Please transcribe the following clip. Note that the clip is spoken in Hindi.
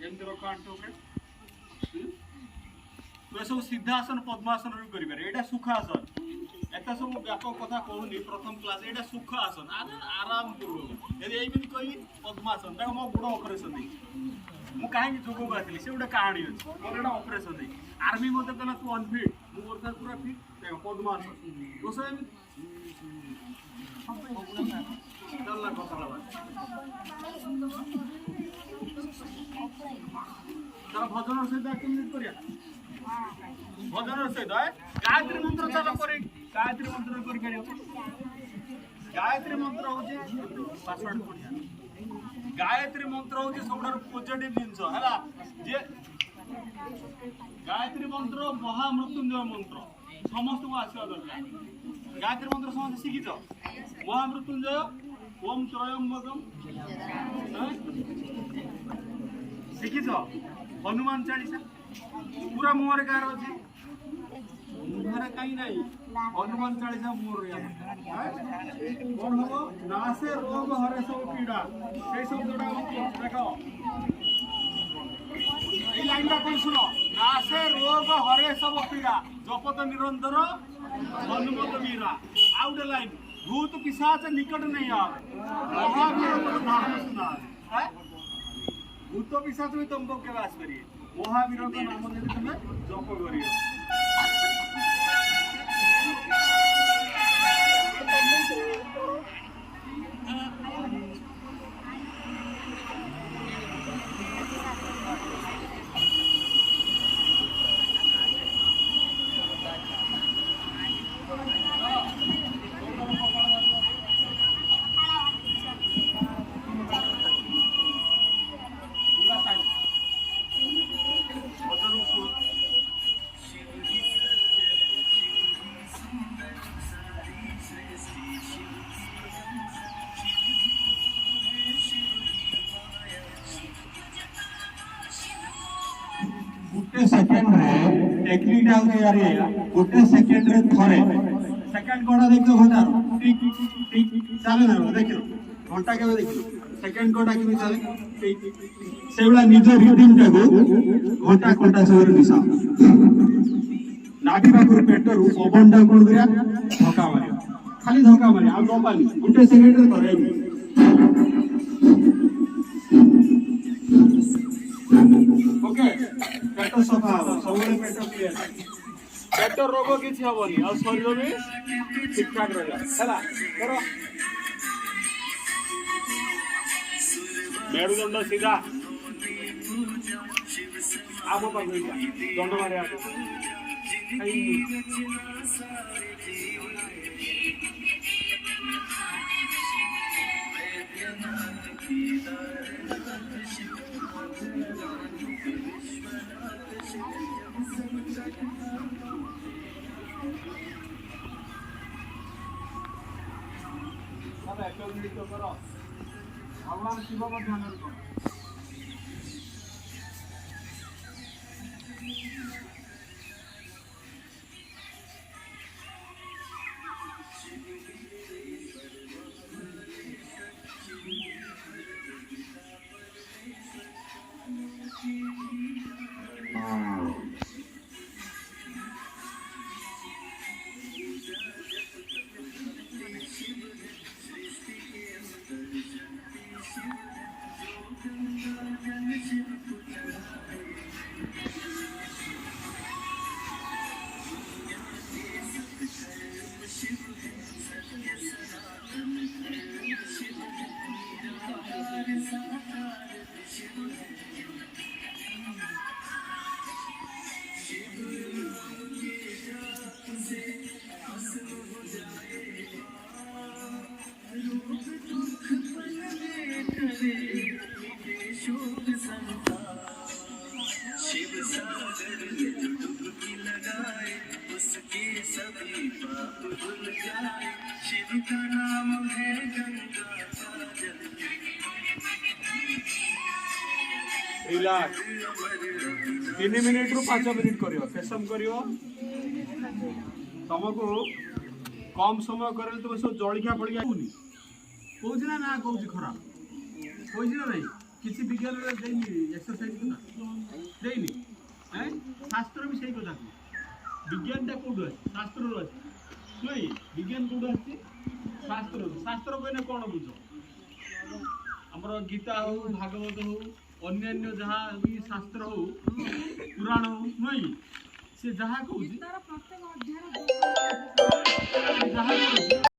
एमती रख आंटू तू सब सिद्धासन पद्मासन भी करें यहाँ सुखासन एत सब व्यापक कथा कहूनी प्रथम क्लास यहाँ सुखासन आराम पूर्वक यदि यही कही पद्मासन देख मो गोड़ ऑपरेशन मुझे कहीं जोग को आसली से गोटे कहानी अच्छी मोर एटा ऑपरेशन दे आर्मी मत कहला तू अनफिट मुझे पूरा फिट देख पद्मासन तो सब चलना कथा तार भजन सहित केमती करिया भजन सहित गायत्री मंत्र चल कर गायत्री मंत्र कर गायत्री मंत्र हूँ पासवर्ड बढ़िया गायत्री मंत्र हूँ सब पॉजिटिव जिनस है गायत्री मंत्र महामृत्युंजय मंत्र समस्त को आसवा दरकार गायत्री मंत्र समस्त शिखिच महामृत्युंजय ओम त्रयंबकम शिखिच हनुमान चालीसा पूरा मुहर कार अच्छे मुहर कहीं नहीं हनुमान चालीसा मुहर कौन हम नासे रोग हरे सब पीड़ा से शब्दटा देख ये लाइन कौन सुन नासे रोग हरे सब पीड़ा जपत निरंतर हनुमत वीरा आउ गोटे लाइन भूत पिशाच निकट नहीं आवे महावीर नाम सुना भूत पिशाच भी तुमको के वास करिए महावीर का नाम यदि तुम्हें जप करिए गोटे सेकेंड टेक्निक यार गोटे सेकेंड रे थरे सेकेंड घंटा देखो घंटा टिक टिक चले ना देखो घंटा के देखो सेकेंड घंटा के चले टिक से वाला निज रिदम टाको घंटा घंटा से दिशा नाभि पाखर पेटर पवन टा कोन करिया धक्का मारिया खाली धक्का मारिया आ दबानी गोटे सेकेंड रे थरे ओके पेट सफा हो सब पेट क्लियर पेट रोग किसी हेनी और शरीर भी ठीक ठाक रहा है मेरुदंड सीधा आप दंड मारे भगवान शिव को ध्यान रखो रिलैक्स 3 मिनिट रु 5 मिनिट करियो केसम करियो तुमको कम समय करे तुम सब जलिखा पड़िया होनी कहूँ ना ना कहूँ खराब कहूँ ना नहीं किसी विज्ञान एक्सरसाइज ना विज्ञानटा कोड अछि शास्त्र रो अछि नई विज्ञान कोड अछि शास्त्र शास्त्र कहने कोन बुझो हमर गीता हो भागवत हो अन्यान्य जहाँ भी शास्त्र हो पुराण हो नई से जहाँ कहूची प्रत्येक अध्याय जहाँ कहूची